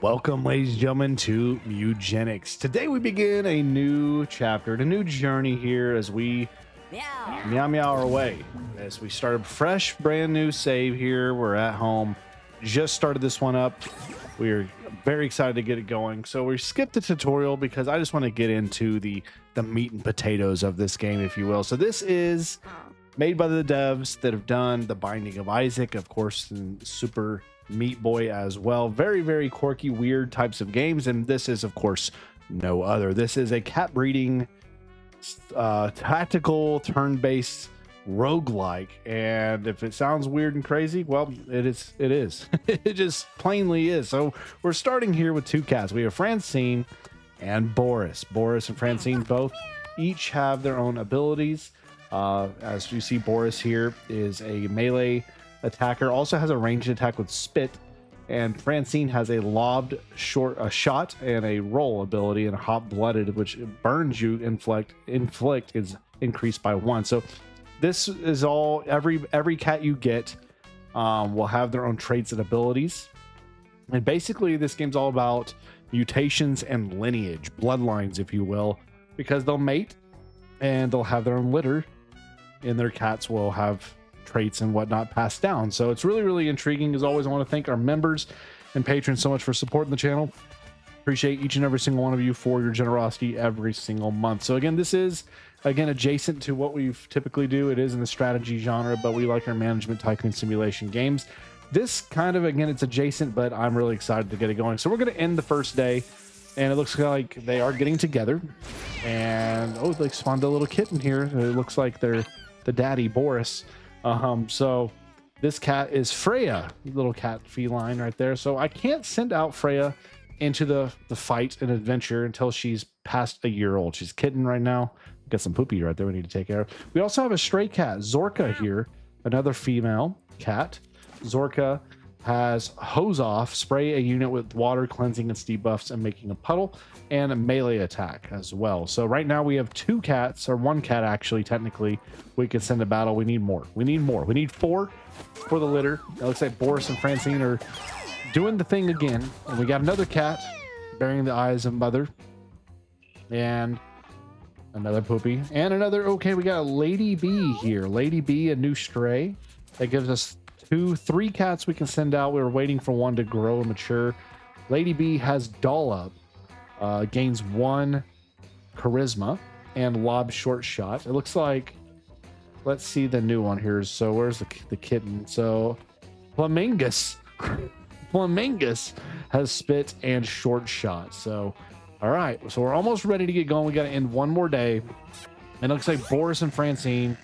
Welcome, ladies and gentlemen, to Mewgenics. Today we begin a new chapter, a new journey here as we meow our way. As we start a fresh, brand new save here. We're at home. Just started this one up. We're very excited to get it going. So we skipped the tutorial because I just want to get into the meat and potatoes of this game, if you will. So this is made by the devs that have done The Binding of Isaac, of course, and Super Meat Boy as well. Very, very quirky, weird types of games, and this is, of course, no other. This is a cat breeding tactical turn-based roguelike, and if it sounds weird and crazy, well, it is it just plainly is. So we're starting here with two cats. We have Francine and Boris. Boris and Francine both each have their own abilities. As you see, Boris here is a melee attacker, also has a ranged attack with spit, and Francine has a lobbed shot and a roll ability and a hot blooded, which burns you. Inflict is increased by 1. So this is all every cat you get will have their own traits and abilities, and basically this game's all about mutations and lineage, bloodlines, if you will, because they'll mate and they'll have their own litter, and their cats will have traits and whatnot passed down. So it's really, really intriguing. As always, I want to thank our members and patrons so much for supporting the channel. Appreciate each and every single one of you for your generosity every single month. So again, this is adjacent to what we typically do. It is in the strategy genre, but we like our management tycoon simulation games. This kind of, again, it's adjacent, but I'm really excited to get it going. So we're going to end the first day, and it looks like they are getting together. And oh, they spawned a little kitten here. It looks like they're the daddy, Boris. So this cat is Freya, little cat feline right there. So I can't send out Freya into the fight and adventure until she's past a year old. She's kitten right now. Got some poopy right there we need to take care of. We also have a stray cat, Zorka here, another female cat. Zorka has hose off, spray a unit with water, cleansing its debuffs and making a puddle, and a melee attack as well. So right now we have two cats, or one cat actually, technically, we can send to battle. We need more. We need 4 for the litter. It looks like Boris and Francine are doing the thing again. And we got another cat bearing the eyes of mother. And another poopy. And another, okay, we got a Lady B here. Lady B, a new stray. That gives us 3 cats we can send out. We were waiting for one to grow and mature. Lady B has doll up, gains 1 charisma and lob short shot. It looks like, let's see the new one here. So where's the kitten? So Flamingus has spit and short shot. So all right, so we're almost ready to get going. We got to end one more day, and it looks like Boris and Francine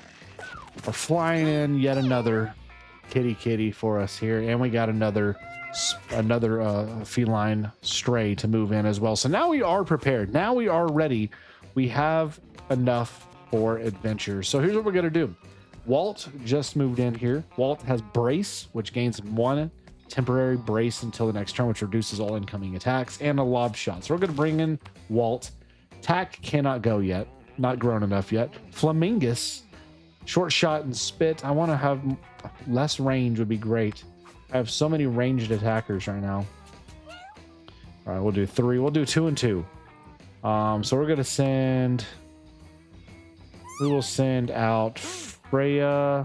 are flying in yet another kitty for us here, and we got another feline stray to move in as well. So now we are prepared. Now we are ready. We have enough for adventure. So here's what we're gonna do. Walt just moved in here. Walt has brace, which gains 1 temporary brace until the next turn, which reduces all incoming attacks, and a lob shot. So we're gonna bring in Walt. Tack cannot go yet, not grown enough yet. Flamingus, short shot and spit. I want to have less range, would be great. I have so many ranged attackers right now. All right, we'll do 3. We'll do 2 and 2. So we're gonna send. We will send out Freya,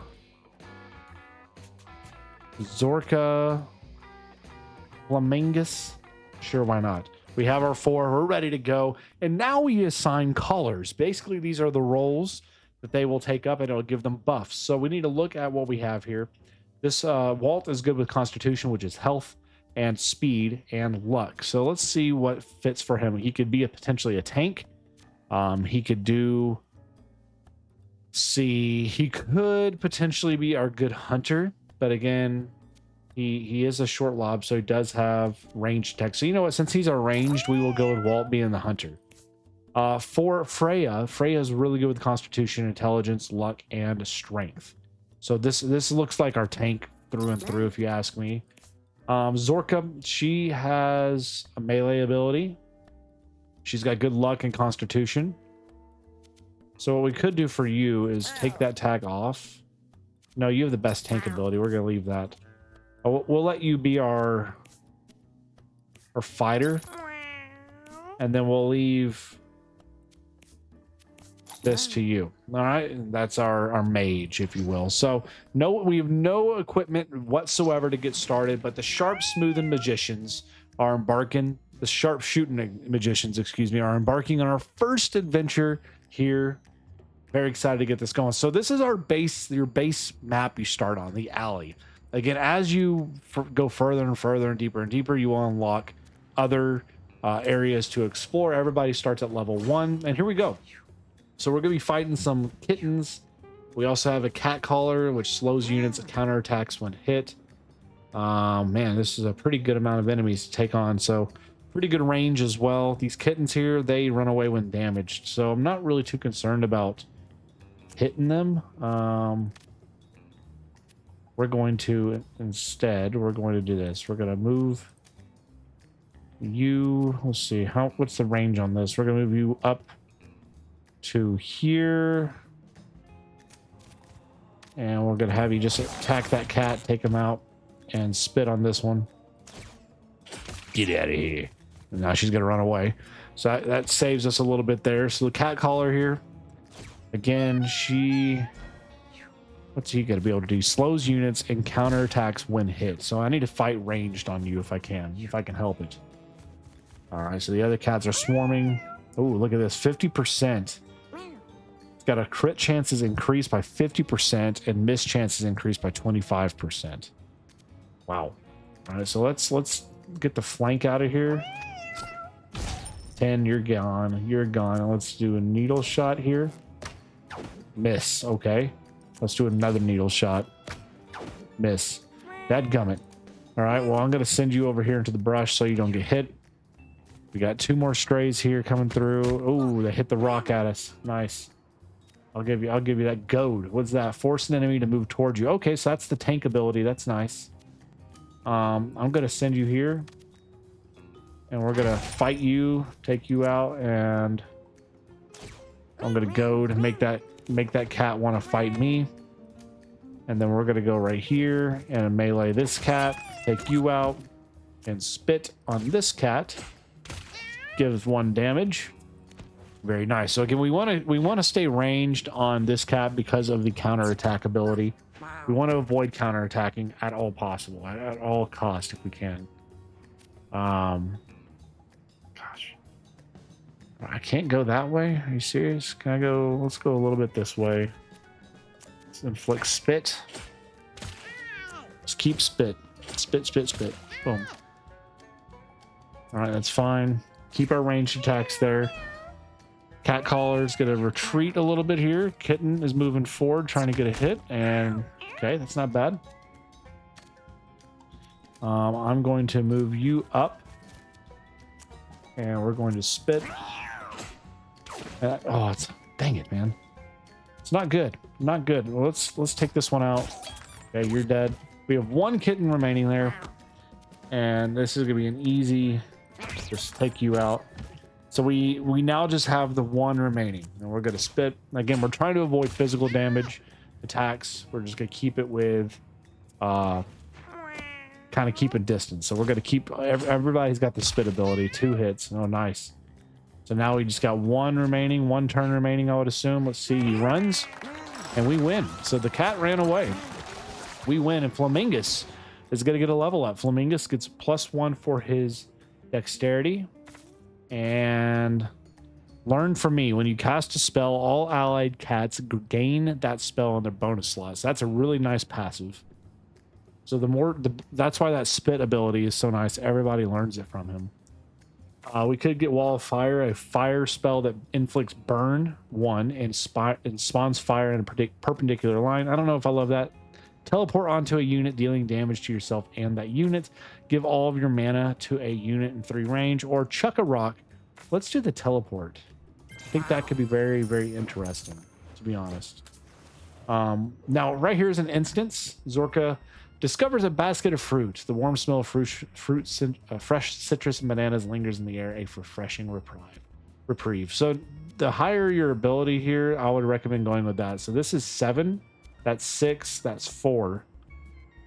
Zorka, Flamingus. Sure, why not? We have our 4. We're ready to go, and now we assign colors. Basically, these are the roles that they will take up, and it'll give them buffs. So we need to look at what we have here. This Walt is good with Constitution, which is health and speed and luck. So let's see what fits for him. He could be potentially a tank. He could do. He could potentially be our good hunter, but again, he is a short lob, so he does have ranged attack. So you know what? Since he's a ranged, we will go with Walt being the hunter. For Freya is really good with Constitution, Intelligence, Luck, and Strength. So this looks like our tank through and through, if you ask me. Zorka, she has a melee ability. She's got good luck and Constitution. So what we could do for you is take that tag off. No, you have the best tank ability. We're going to leave that. We'll let you be our or fighter. And then we'll leave this to you. All right, that's our mage, if you will. So we have no equipment whatsoever to get started, but the sharp smoothing magicians are embarking. The sharp shooting magicians, excuse me, are embarking on our first adventure here. Very excited to get this going. So this is our base, your base map you start on, the alley. Again, as you go further and further and deeper, you will unlock other areas to explore. Everybody starts at level 1, and here we go. So we're going to be fighting some kittens. We also have a cat caller, which slows units and counterattacks when hit. Man, this is a pretty good amount of enemies to take on. So pretty good range as well. These kittens here, they run away when damaged. So I'm not really too concerned about hitting them. We're going to, instead, we're going to do this. We're going to move you. Let's see. What's the range on this? We're going to move you up to here, and we're gonna have you just attack that cat, take him out, and spit on this one. Get out of here. And now she's gonna run away, so that saves us a little bit there. So the cat caller here, again, what's he gonna be able to do? Slows units and counterattacks when hit. So I need to fight ranged on you if I can help it. All right, so the other cats are swarming. Oh, look at this, 50%. Got a crit chances increased by 50% and miss chances increased by 25%. Wow. All right, so let's get the flank out of here. 10, you're gone. You're gone. Let's do a needle shot here. Miss. Okay. Let's do another needle shot. Miss. Dadgummit. All right, well, I'm going to send you over here into the brush so you don't get hit. We got 2 more strays here coming through. Oh, they hit the rock at us. Nice. I'll give you that goad. What's that? Force an enemy to move towards you. Okay, so that's the tank ability. That's nice. I'm gonna send you here, and we're gonna fight you, take you out, and I'm gonna goad and make that cat want to fight me. And then we're gonna go right here and melee this cat, take you out, and spit on this cat. Gives 1 damage. Very nice. So again, we want to stay ranged on this cat because of the counterattack ability. We want to avoid counterattacking at all possible, at all cost if we can. Gosh, I can't go that way. Are you serious? Can I go? Let's go a little bit this way. Let's inflict spit. Let's keep spit. Spit, spit, spit. Boom. All right, that's fine. Keep our ranged attacks there. Cat caller's gonna retreat a little bit here. Kitten is moving forward, trying to get a hit, and okay, that's not bad. I'm going to move you up, and we're going to spit. Dang it, man! It's not good. Not good. Well, let's take this one out. Okay, you're dead. We have 1 kitten remaining there, and this is gonna be an easy. Just take you out. So we now just have the 1 remaining, and we're going to spit. Again, we're trying to avoid physical damage attacks. We're just going to keep it with kind of keep a distance. So we're going to keep everybody's got the spit ability. 2 hits. Oh, nice. So now we just got 1 remaining, 1 turn remaining, I would assume. Let's see. He runs, and we win. So the cat ran away. We win, and Flamingus is going to get a level up. Flamingus gets +1 for his dexterity. And learn from me, when you cast a spell, all allied cats gain that spell on their bonus slots. That's a really nice passive. So that's why that spit ability is so nice. Everybody learns it from him. We could get Wall of Fire, a fire spell that inflicts burn 1 and spawns fire in a perpendicular line. I don't know if I love that. Teleport onto a unit, dealing damage to yourself and that unit. Give all of your mana to a unit in 3 range, or chuck a rock. Let's do the teleport. I think that could be very, very interesting, to be honest. Now, right here is an instance. Zorka discovers a basket of fruit. The warm smell of fresh citrus and bananas lingers in the air, a refreshing reprieve. So the higher your ability here, I would recommend going with that. So this is 7. That's 6. That's 4.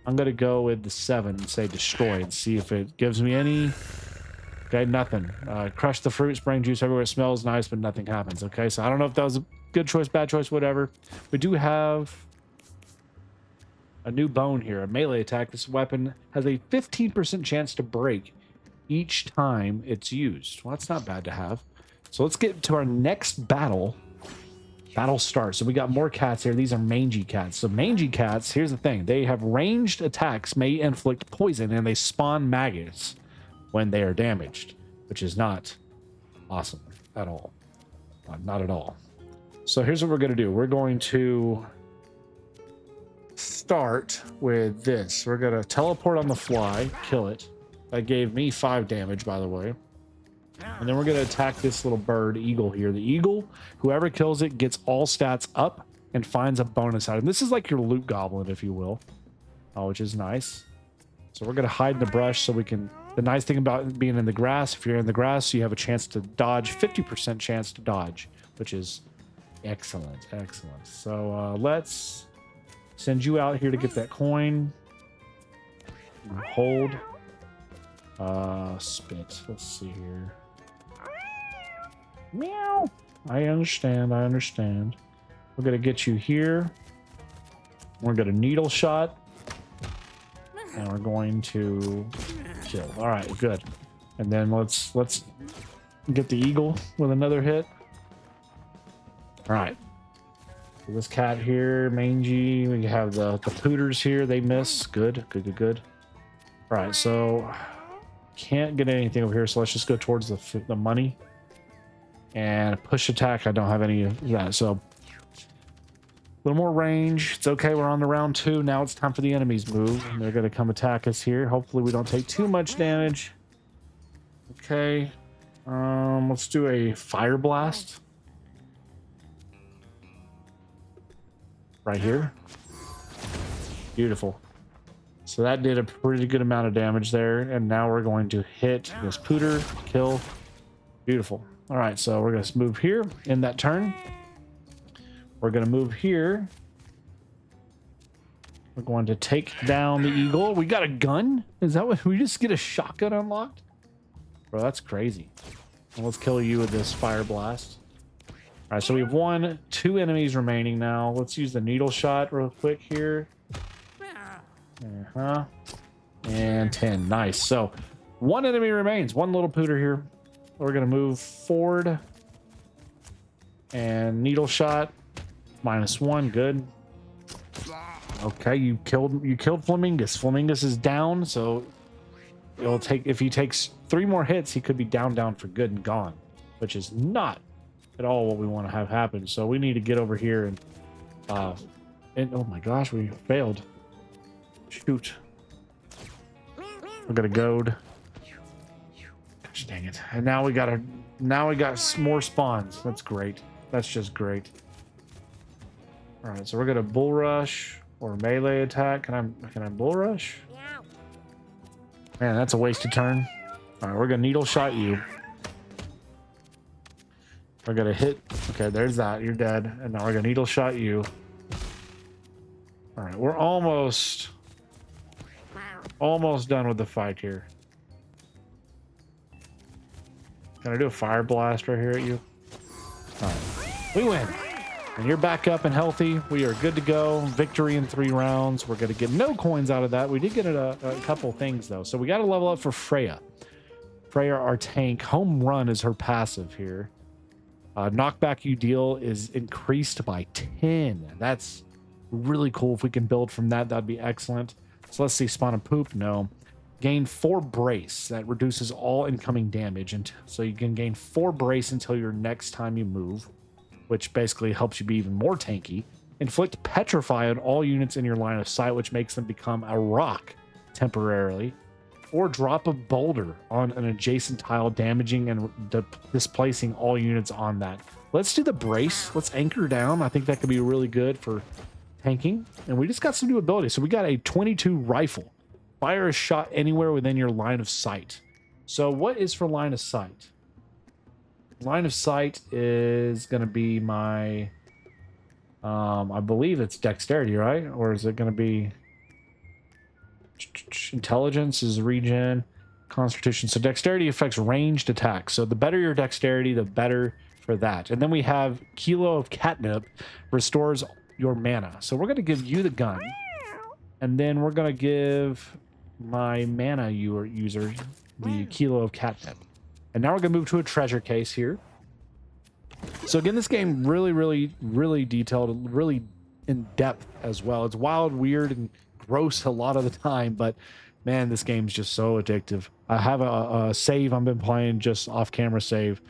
I'm going to go with the 7 and say destroy and see if it gives me any Okay, nothing. Crush the fruit, spraying juice everywhere. It smells nice, but nothing happens. Okay, so I don't know if that was a good choice, bad choice, whatever. We do have a new bone here, a melee attack. This weapon has a 15% chance to break each time it's used. Well, that's not bad to have. So let's get to our next battle. Battle starts. So we got more cats here. These are mangy cats. So mangy cats, here's the thing. They have ranged attacks, may inflict poison, and they spawn maggots when they are damaged, which is not awesome at all. Not at all. So here's what we're going to do. We're going to start with this. We're going to teleport on the fly, kill it. That gave me 5 damage, by the way. And then we're going to attack this little bird eagle here. The eagle, whoever kills it, gets all stats up and finds a bonus item. This is like your loot goblin, if you will, which is nice. So we're going to hide in the brush so we can... The nice thing about being in the grass, if you're in the grass, you have a chance to dodge, 50% chance to dodge, which is excellent, excellent. So let's send you out here to get that coin. Hold. Spit. Let's see here. Meow. I understand. I understand. We're going to get you here. We're going to needle shot. And we're going to kill. All right, good. And then let's get the eagle with another hit. All right. So this cat here, mangy. We have the pooters here. They miss. Good, good, good, good. All right, so can't get anything over here. So let's just go towards the money. And push attack. I don't have any of that. So a little more range. It's okay. We're on to round 2. Now it's time for the enemies move. And they're going to come attack us here. Hopefully we don't take too much damage. Okay. Let's do a fire blast. Right here. Beautiful. So that did a pretty good amount of damage there. And now we're going to hit this pooter. Kill. Beautiful. All right. So we're going to move here in that turn. We're going to move here. We're going to take down the eagle. We got a gun? Is that what we just get a shotgun unlocked? Bro, that's crazy. And let's kill you with this fire blast. All right, so we have 2 enemies remaining now. Let's use the needle shot real quick here. And 10. Nice. So 1 enemy remains. 1 little pooter here. We're going to move forward. And needle shot. -1, good. Okay, you killed Flamingus. Flamingus is down, so it'll take, if he takes 3 more hits, he could be down for good and gone, which is not at all what we want to have happen. So we need to get over here and oh my gosh, we failed. Shoot. We're gonna goad. Gosh dang it. And now we got more spawns. That's great. That's just great. All right, so we're gonna bull rush or melee attack. Can I bull rush? Man, that's a wasted turn. All right, we're gonna needle shot you. We're gonna hit. Okay, there's that. You're dead. And now we're gonna needle shot you. All right, we're almost done with the fight here. Can I do a fire blast right here at you? All right, we win. And you're back up and healthy. We are good to go. Victory in 3 rounds. We're going to get no coins out of that. We did get a couple things, though. So we got to level up for Freya. Freya, our tank. Home run is her passive here. Knockback you deal is increased by 10. That's really cool. If we can build from that, that'd be excellent. So let's see. Spawn and poop. No. Gain 4 brace. That reduces all incoming damage. And so you can gain 4 brace until your next time you move, which basically helps you be even more tanky. Inflict petrify on all units in your line of sight, which makes them become a rock temporarily. Or drop a boulder on an adjacent tile, damaging and displacing all units on that. Let's do the brace. Let's anchor down. I think that could be really good for tanking. And we just got some new abilities. So we got a 22 rifle. Fire a shot anywhere within your line of sight. So what is for line of sight? Line of sight is going to be my, I believe it's dexterity, right? Or is it going to be intelligence is regen, Constitution. So dexterity affects ranged attacks. So the better your dexterity, the better for that. And then we have Kilo of Catnip restores your mana. So we're going to give you the gun. And then we're going to give my mana user the Kilo of Catnip. And now we're going to move to a treasure case here. So again, this game really detailed, really in depth as well. It's wild, weird, and gross a lot of the time, but man, this game's just so addictive. I have a save I've been playing, just off-camera save.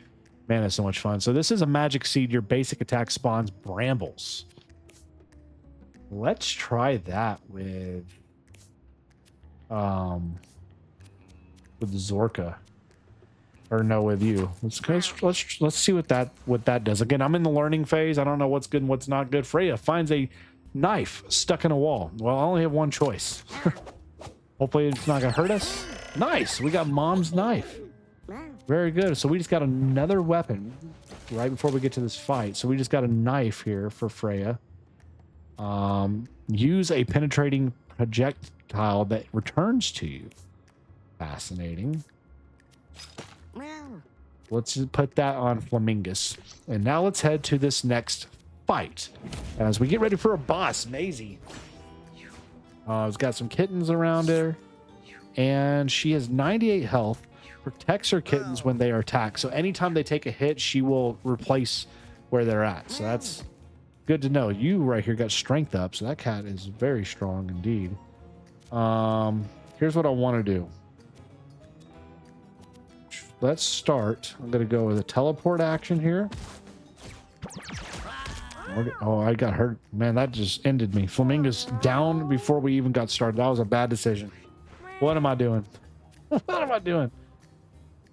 Man, it's so much fun. So this is a magic seed. Your basic attack spawns brambles. Let's try that with Zorka. Or no, with you. Let's see what that does. Again, I'm in the learning phase. I don't know what's good and what's not good. Freya finds a knife stuck in a wall. Well, I only have one choice. Hopefully it's not gonna hurt us. Nice, we got mom's knife. Very good. So we just got another weapon right before we get to this fight. So we just got a knife here for Freya. Use a penetrating projectile that returns to you. Fascinating. Let's just put that on Flamingus. And now let's head to this next fight as we get ready for a boss, Maisie. It's got some kittens around her, and she has 98 health, protects her kittens when they are attacked. So anytime they take a hit, she will replace where they're at. So that's good to know. You right here got strength up, so that cat is very strong indeed. Here's what I want to do. Let's start. I'm going to go with a teleport action here. Oh, I got hurt. Man, that just ended me. Flamingo's down before we even got started. That was a bad decision. What am I doing? What am I doing?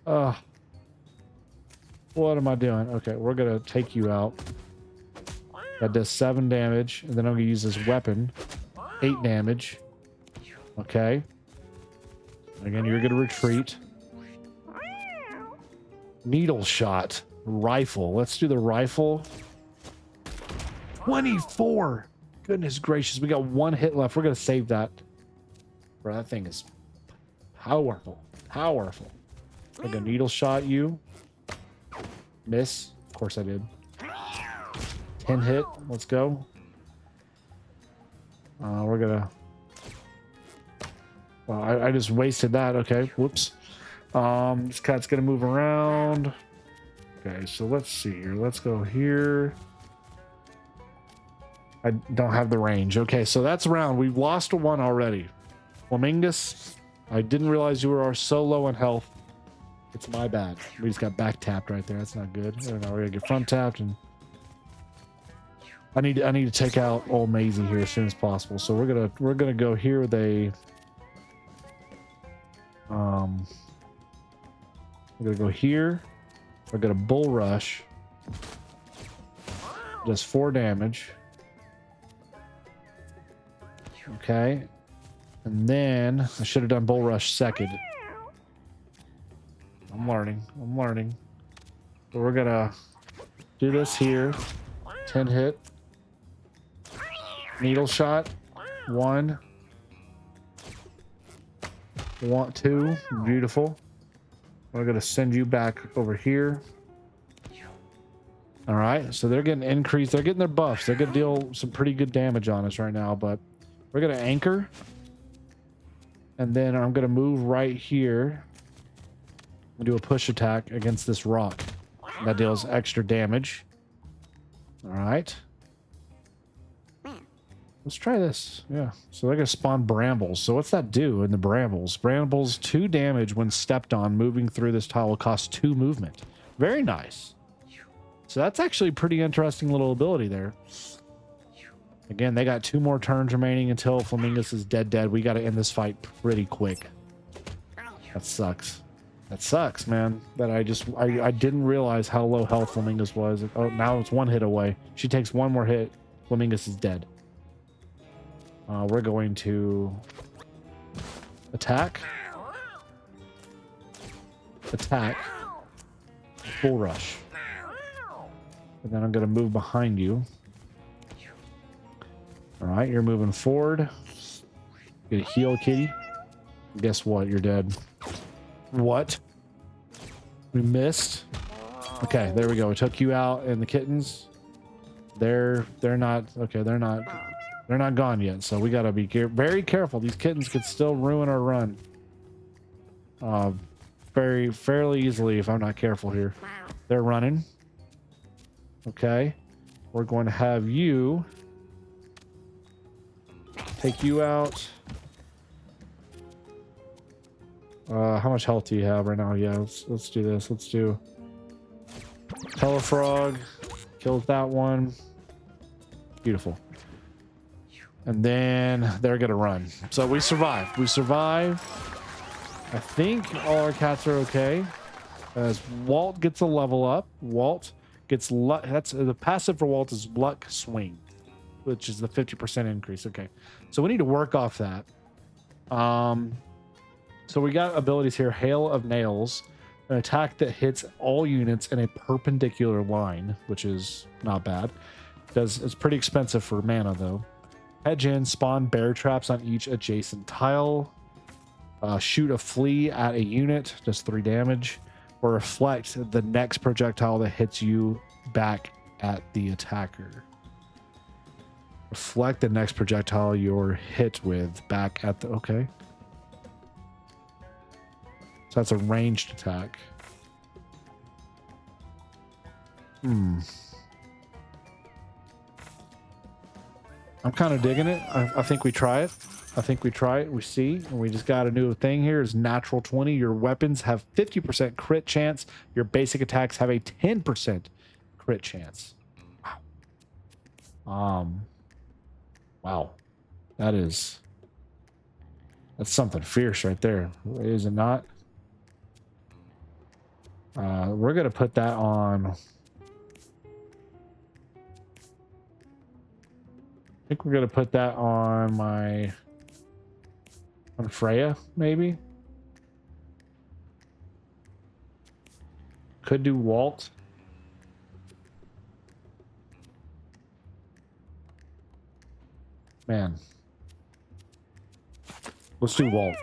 What am I doing? Okay, we're going to take you out. That does 7 damage. And then I'm going to use this weapon. 8 damage. Okay. Again, you're going to retreat. Needle shot. Rifle. Let's do the rifle. 24. Goodness gracious. We got 1 hit left. We're going to save that. Bro, that thing is powerful. Powerful. I'm going to needle shot you. Miss. Of course I did. 10 hit. Let's go. We're going to... Well, I just wasted that. Okay. Whoops. This cat's going to move around. Okay, so let's see here. Let's go here. I don't have the range. Okay, so that's round. We've lost 1 already. Flamingus, I didn't realize you were so low in health. It's my bad. We just got back tapped right there. That's not good. I don't know. We're gonna get front tapped, and I need to take out old Maisie here as soon as possible. So we're gonna go here with a we're gonna go here. We're gonna bull rush. Does 4 damage. Okay. And then I should have done bull rush second. I'm learning. So we're gonna do this here. 10 hit. Needle shot. 1. 2. Beautiful. We're gonna send you back over here. All right, so they're getting increased. They're getting their buffs. They're gonna deal some pretty good damage on us right now, but we're gonna anchor. And then I'm gonna move right here and do a push attack against this rock. That deals extra damage. All right. Let's try this. Yeah. So they're going to spawn brambles. So what's that do in the brambles? Brambles 2 damage when stepped on. Moving through this tile will cost 2 movement. Very nice. So that's actually a pretty interesting little ability there. Again, they got 2 more turns remaining until Flamingus is dead. We got to end this fight pretty quick. That sucks. That sucks, man. That I didn't realize how low health Flamingus was. Oh, now it's 1 hit away. She takes 1 more hit. Flamingus is dead. We're going to attack. Full rush. And then I'm going to move behind you. All right, you're moving forward. Get a heal, kitty. Guess what? You're dead. What? We missed. Okay, there we go. We took you out, and the kittens. They're not okay. They're not gone yet. So we gotta be very careful. These kittens could still ruin our run. Fairly easily if I'm not careful here. They're running. Okay, we're going to have you take you out. How much health do you have right now? Yeah, let's do this. Let's do Telefrog. Kills that one. Beautiful. And then they're gonna run. So we survived. We survived. I think all our cats are okay. As Walt gets a level up. Walt gets luck. That's the passive for Walt is luck swing, which is the 50% increase. Okay. So we need to work off that. So we got abilities here. Hail of Nails, an attack that hits all units in a perpendicular line, which is not bad. It's pretty expensive for mana though. Hedge in, spawn bear traps on each adjacent tile. Shoot a flea at a unit, does 3 damage. Or reflect the next projectile that hits you back at the attacker. Reflect the next projectile you're hit with back at the... Okay. So that's a ranged attack. I'm kind of digging it. I think we try it. I think we try it. We see. And we just got a new thing here. Is natural 20. Your weapons have 50% crit chance. Your basic attacks have a 10% crit chance. Wow. Wow. That's something fierce right there. Is it not? We're going to put that on... I think we're going to put that on on Freya, maybe. Could do Walt. Man. Let's do Walt.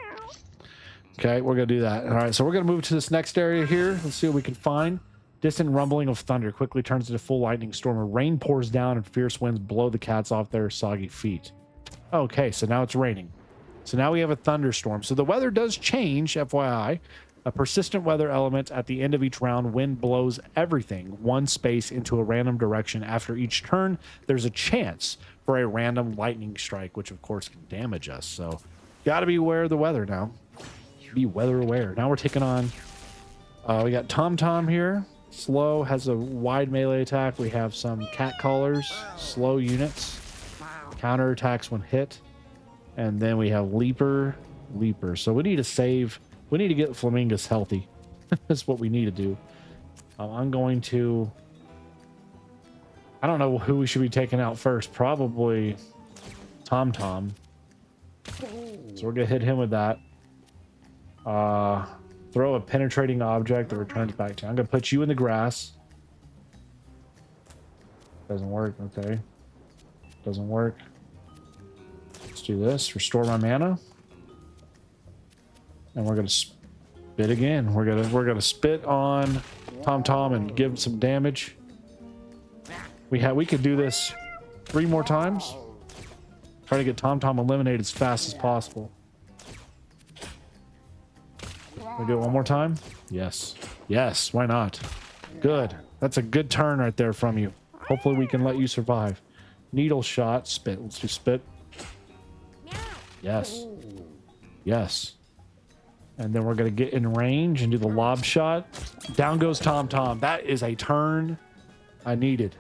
Okay, we're going to do that. All right, so we're going to move to this next area here. Let's see what we can find. Distant rumbling of thunder quickly turns into full lightning storm. A rain pours down and fierce winds blow the cats off their soggy feet. Okay, so now it's raining. So now we have a thunderstorm. So the weather does change, FYI. A persistent weather element at the end of each round. Wind blows everything one space into a random direction. After each turn, there's a chance for a random lightning strike, which of course can damage us. So got to be aware of the weather now. Be weather aware. Now we're taking on... we got Tom Tom here. Slow, has a wide melee attack. We have some cat callers, slow units, counter attacks when hit, and then we have Leaper. So we need to save. We need to get Flamingus healthy. That's what we need to do. I'm going to... I don't know who we should be taking out first. Probably Tom Tom. So we're going to hit him with that. Throw a penetrating object that returns back to... I'm going to put you in the grass. Doesn't work. Okay. Doesn't work. Let's do this. Restore my mana. And we're going to spit again. We're gonna spit on Tom Tom and give him some damage. We could do this 3 more times. Try to get Tom Tom eliminated as fast as possible. We do it one more time? Yes. Yes, why not? Good. That's a good turn right there from you. Hopefully we can let you survive. Needle shot, spit. Let's do spit. Yes. Yes. And then we're going to get in range and do the lob shot. Down goes Tom Tom. That is a turn I needed.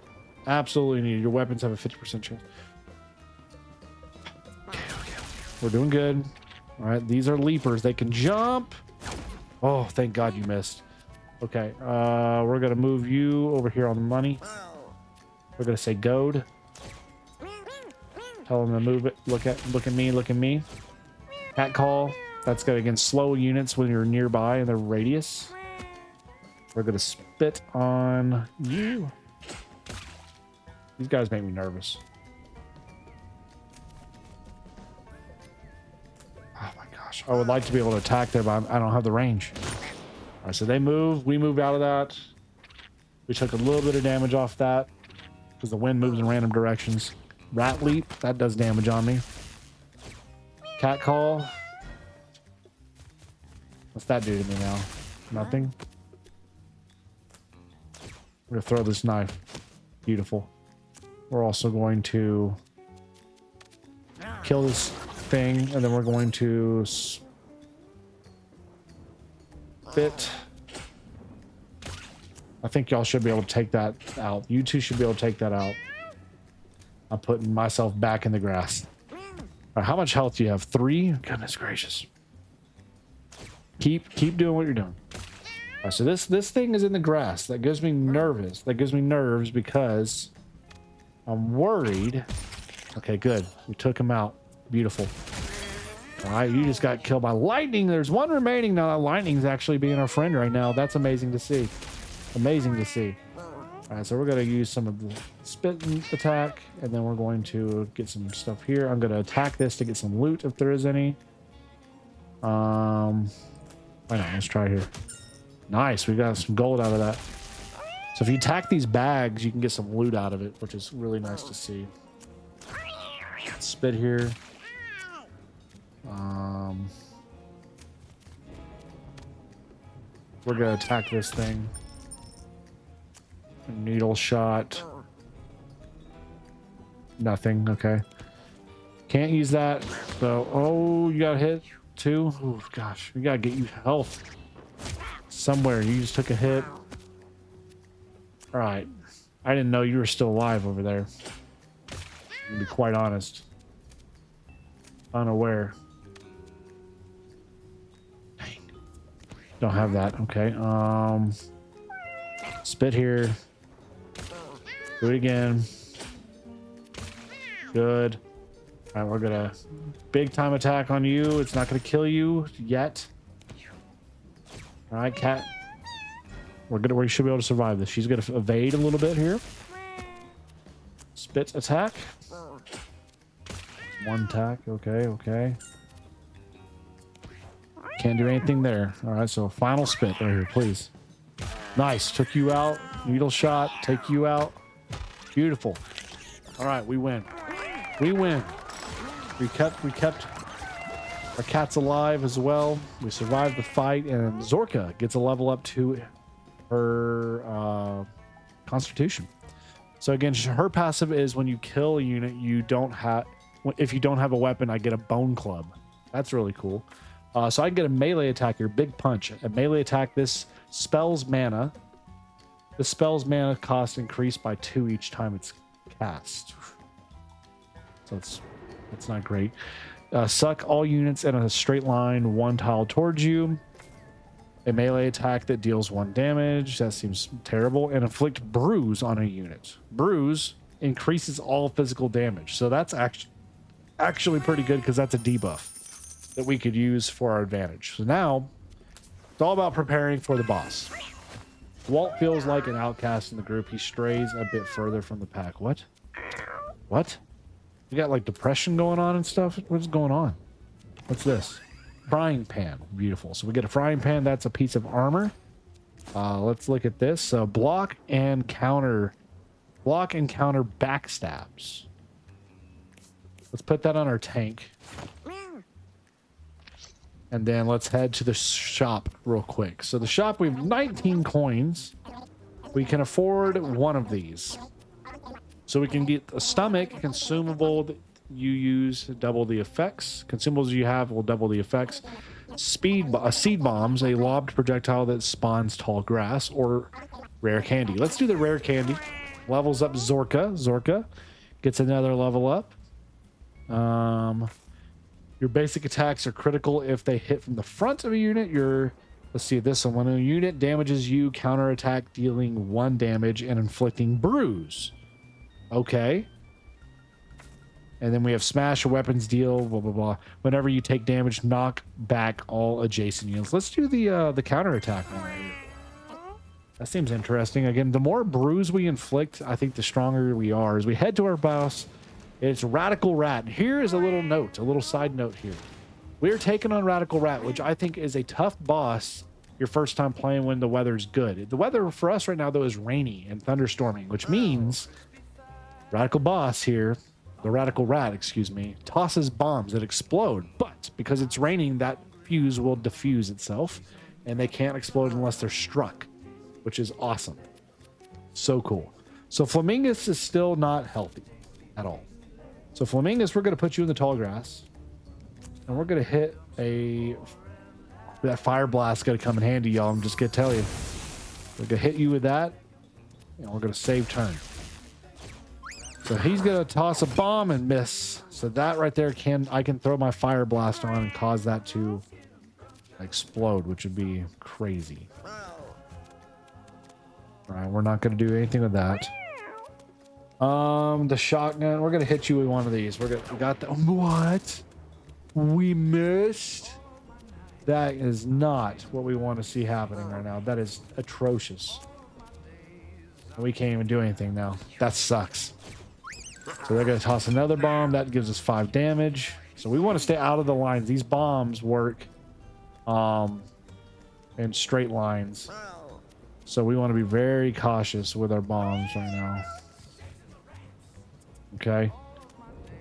Absolutely needed. Your weapons have a 50% chance. Okay. We're doing good. All right, these are leapers. They can jump. Oh, thank God you missed. Okay, we're gonna move you over here on the money. We're gonna say goad. Tell them to move it. Look at me. Cat call. That's good against slow units when you're nearby in their radius. We're gonna spit on you. These guys make me nervous. Oh my gosh. I would like to be able to attack there, but I don't have the range. right, so they move. We move out of that. We took a little bit of damage off that because the wind moves in random directions. Rat leap, that does damage on me. Cat call. What's that do to me now? Nothing. We're gonna throw this knife. Beautiful. We're also going to kill this thing, and then we're going to spit. I think y'all should be able to take that out. You two should be able to take that out. I'm putting myself back in the grass. All right, how much health do you have? 3? Goodness gracious. Keep doing what you're doing. All right, so this thing is in the grass. That gives me nervous. That gives me nerves because I'm worried. Okay, good. We took him out. Beautiful. All right, you just got killed by lightning. There's one remaining now. That lightning's actually being our friend right now. That's amazing to see. Amazing to see. All right, so we're going to use some of the spit attack, and then we're going to get some stuff here. I'm going to attack this to get some loot if there is any. Why not? Let's try here. Nice, we got some gold out of that. So if you attack these bags, you can get some loot out of it, which is really nice to see. Spit here. We're going to attack this thing. Needle shot. Nothing. Okay. Can't use that. So, oh, you got hit too. Oh gosh, we gotta get you health somewhere. You just took a hit. All right. I didn't know you were still alive over there. To be quite honest. Unaware. Dang. Don't have that. Okay. Spit here. Do it again. Good. All right, we're gonna big time attack on you. It's not gonna kill you yet. All right, cat. We should be able to survive this. She's gonna evade a little bit here. Spit attack. One attack. Okay, okay. Can't do anything there. All right, so final spit right here, please. Nice. Took you out. Needle shot. Take you out. Beautiful. All right, we win. We win. We kept our cats alive as well. We survived the fight, and Zorka gets a level up to her constitution. So again, her passive is when you kill a unit, you don't have. If you don't have a weapon, I get a bone club. That's really cool. So I can get a melee attack here, big punch. A melee attack. This spell's mana. The spell's mana cost increased by 2 each time it's cast. So it's not great. Suck all units in a straight line 1 tile towards you. A melee attack that deals 1 damage. That seems terrible. And inflict bruise on a unit. Bruise increases all physical damage. So that's actually pretty good because that's a debuff that we could use for our advantage. So now it's all about preparing for the boss. Walt feels like an outcast in the group. He strays a bit further from the pack. What? What? You got like depression going on and stuff? What's going on? What's this? Frying pan. Beautiful. So we get a frying pan. That's a piece of armor. Let's look at this. Block and counter backstabs. Let's put that on our tank. And then let's head to the shop real quick. So the shop, we have 19 coins. We can afford 1 of these. So we can get a stomach consumable that you use to double the effects. Consumables you have will double the effects. Seed bombs, a lobbed projectile that spawns tall grass, or rare candy. Let's do the rare candy. Levels up Zorka. Zorka gets another level up. Your basic attacks are critical if they hit from the front of a unit. Let's see this one. When a unit damages you, counterattack dealing 1 damage and inflicting bruise. Okay. And then we have smash, a weapons deal, blah, blah, blah. Whenever you take damage, knock back all adjacent units. Let's do the counterattack one right here. That seems interesting. Again, the more bruise we inflict, I think the stronger we are. As we head to our boss, it's Radical Rat. Here is a little note, a little side note here. We're taking on Radical Rat, which I think is a tough boss your first time playing when the weather's good. The weather for us right now, though, is rainy and thunderstorming, which means Radical Boss here, the Radical Rat, excuse me, tosses bombs that explode. But because it's raining, that fuse will diffuse itself, and they can't explode unless they're struck, which is awesome. So cool. So Flamingus is still not healthy at all. So Flamingus, we're going to put you in the tall grass, and we're going to hit that fire blast going to come in handy, y'all. I'm just going to tell you. We're going to hit you with that, and we're going to save turn. So he's going to toss a bomb and miss. So that right there I can throw my fire blast on and cause that to explode, which would be crazy. All right, we're not going to do anything with that. The shotgun, we're going to hit you with one of these. We got the, what? We missed? That is not what we want to see happening right now. That is atrocious. We can't even do anything now. That sucks. So they're going to toss another bomb. That gives us 5 damage. So we want to stay out of the lines. These bombs work in straight lines. So we want to be very cautious with our bombs right now. Okay.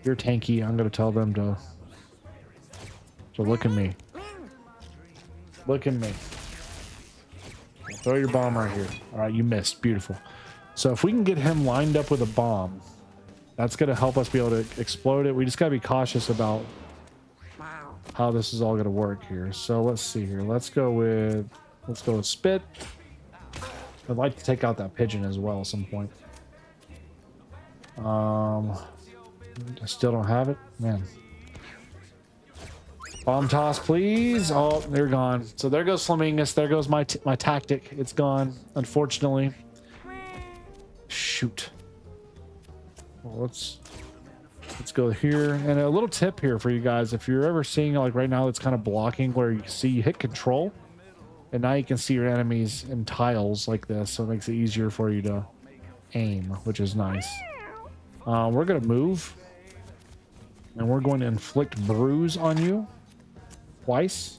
You're tanky. I'm going to tell them to look at me. Look at me. Throw your bomb right here. All right, you missed. Beautiful. So if we can get him lined up with a bomb, that's going to help us be able to explode it. We just got to be cautious about how this is all going to work here. So let's see here. Let's go with spit. I'd like to take out that pigeon as well at some point. I still don't have it, man. Bomb toss, please. Oh, they're gone. So there goes Flamingus. There goes my tactic. It's gone, unfortunately. Shoot. Well, let's go here. And a little tip here for you guys: if you're ever seeing like right now, it's kind of blocking where you see you hit control, and now you can see your enemies in tiles like this, so it makes it easier for you to aim, which is nice. We're gonna move, and we're going to inflict bruise on you twice,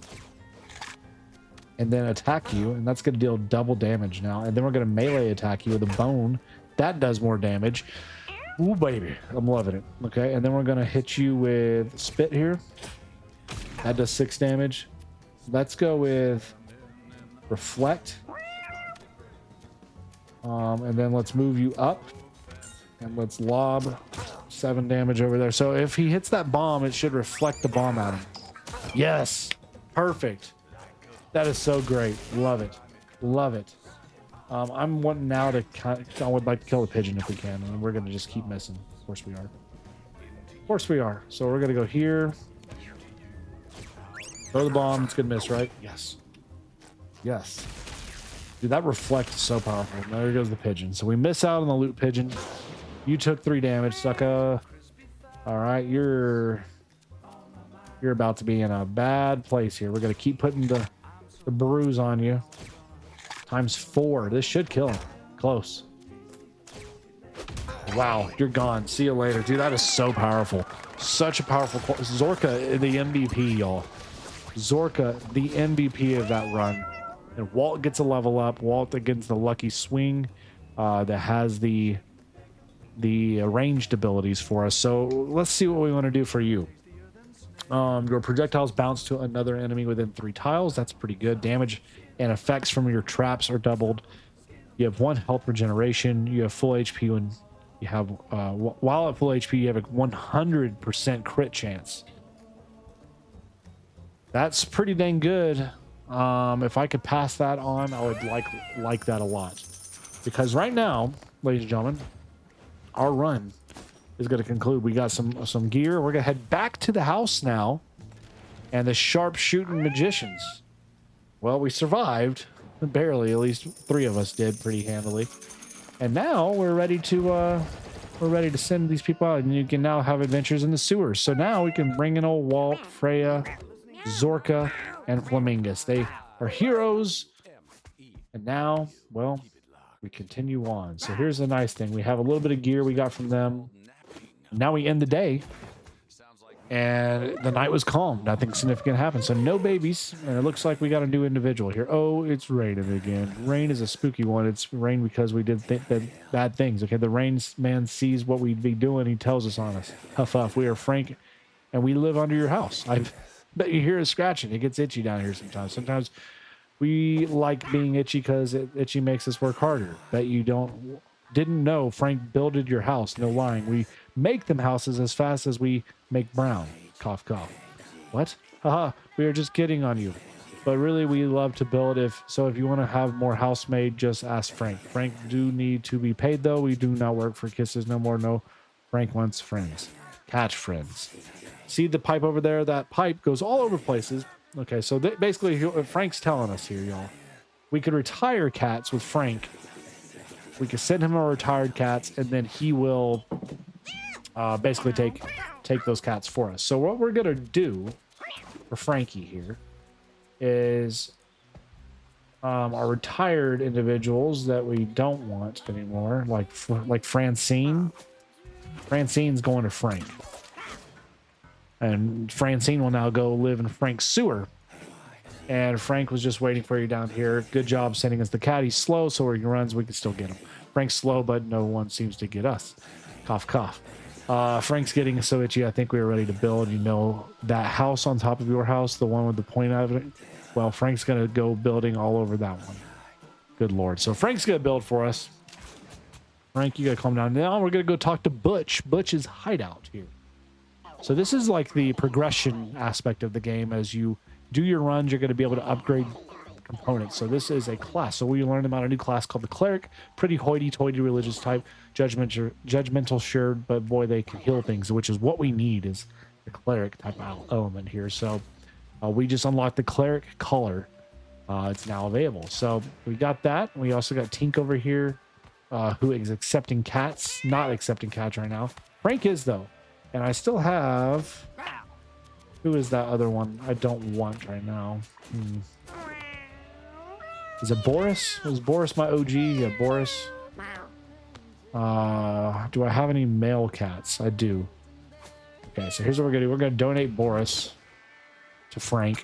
and then attack you, and that's going to deal double damage now. And then we're going to melee attack you with a bone. That does more damage. Ooh, baby. I'm loving it. Okay, and then we're going to hit you with spit here. That does 6 damage. Let's go with reflect. And then let's move you up. And let's lob 7 damage over there. So if he hits that bomb, it should reflect the bomb at him. Yes. Perfect. That is so great. Love it. Love it. I'm wanting now to... I would like to kill the pigeon if we can. And we're going to just keep missing. Of course we are. Of course we are. So we're going to go here. Throw the bomb. It's going to miss, right? Yes. Yes. Dude, that reflect is so powerful. There goes the pigeon. So we miss out on the loot pigeon. You took 3 damage, sucker. All right, you're about to be in a bad place here. We're gonna keep putting the bruise on you. ×4. This should kill him. Close. Wow, you're gone. See you later, dude. That is so powerful. Such a powerful Zorka, the MVP, y'all. Zorka, the MVP of that run. And Walt gets a level up. Walt gets the lucky swing that has the ranged abilities for us. So let's see what we want to do for you. Your projectiles bounce to another enemy within 3 tiles. That's pretty good. Damage and effects from your traps are doubled. You have 1 health regeneration. You have full HP when you have while at full HP, you have a 100% crit chance. That's pretty dang good. If I could pass that on, I would like that a lot. Because right now, ladies and gentlemen, our run is going to conclude. We got some gear. We're going to head back to the house now. And the sharpshooting magicians. Well, we survived. Barely. At least 3 of us did pretty handily. And now we're ready to send these people out. And you can now have adventures in the sewers. So now we can bring in old Walt, Freya, Zorka, and Flamingus. They are heroes. And now, well, we continue on. So here's the nice thing. We have a little bit of gear we got from them. Now we end the day. And the night was calm. Nothing significant happened. So no babies. And it looks like we got a new individual here. Oh, it's raining again. Rain is a spooky one. It's rain because we did bad things. Okay, the rain man sees what we'd be doing. He tells us on us. Huff, huff. We are Frank, and we live under your house. I bet you hear it scratching. It gets itchy down here sometimes. Sometimes we like being itchy because itchy makes us work harder. Bet you didn't know Frank builded your house. No lying. We make them houses as fast as we make brown. Cough, cough. What? Haha, we are just kidding on you. But really, we love to build. If you want to have more house made, just ask Frank. Frank do need to be paid, though. We do not work for kisses no more. No, Frank wants friends. Catch friends. See the pipe over there? That pipe goes all over places. Okay, so basically, Frank's telling us here, y'all. We could retire cats with Frank. We could send him our retired cats, and then he will basically take those cats for us. So what we're gonna do for Frankie here is our retired individuals that we don't want anymore, like Francine. Francine's going to Frank, and Francine will now go live in Frank's sewer. And Frank was just waiting for you down here. Good job sending us the cat. He's slow, so where he runs, we can still get him. Frank's slow, but no one seems to get us. Cough, cough. Frank's getting so itchy. I think we were ready to build. You know, that house on top of your house, the one with the point out of it? Well, Frank's going to go building all over that one. Good Lord. So Frank's going to build for us. Frank, you got to calm down. Now we're going to go talk to Butch. Butch's hideout here. So this is like the progression aspect of the game. As you do your runs, you're going to be able to upgrade components. So this is a class. So we learned about a new class called the Cleric. Pretty hoity-toity religious type. Judgmental, sure, but boy, they can heal things, which is what we need, is the Cleric type of element here. So we just unlocked the Cleric color. It's now available. So we got that. We also got Tink over here, who is accepting cats. Not accepting cats right now. Frank is, though. And I still have... Who is that other one I don't want right now? Is it Boris? Was Boris my OG? Yeah, Boris. Do I have any male cats? I do. Okay, so here's what we're gonna do. We're gonna donate Boris to Frank.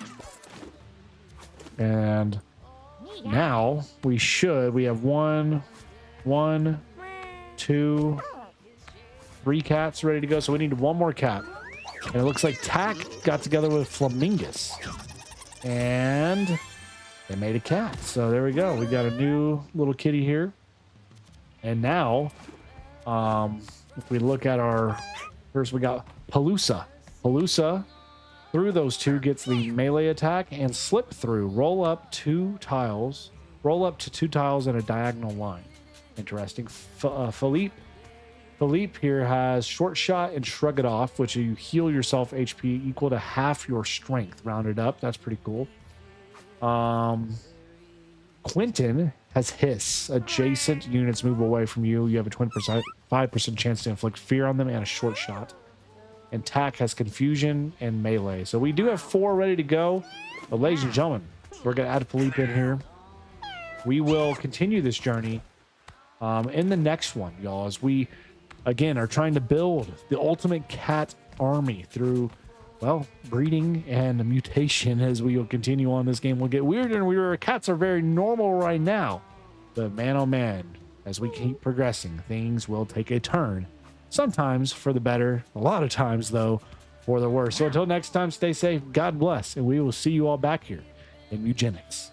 And now we have one, two, 3 cats ready to go. So we need one more cat. And it looks like Tack got together with Flamingus. And they made a cat. So there we go. We got a new little kitty here. And now, if we look at our... First, we got Paloosa. Paloosa, through those two, gets the melee attack and slip through. Roll up to 2 tiles in a diagonal line. Interesting. Philippe here has short shot and shrug it off, which you heal yourself HP equal to half your strength, rounded up. That's pretty cool. Quentin has hiss. Adjacent units move away from you. You have a 5% chance to inflict fear on them and a short shot. And Tack has confusion and melee. So we do have 4 ready to go. But ladies and gentlemen, we're going to add Philippe in here. We will continue this journey in the next one, y'all, as we... Again, are trying to build the ultimate cat army through, well, breeding and mutation. As we will continue on, this game will get weirder and weirder. Cats are very normal right now. But man, oh man, as we keep progressing, things will take a turn. Sometimes for the better, a lot of times, though, for the worse. So until next time, stay safe, God bless, and we will see you all back here in Mewgenics.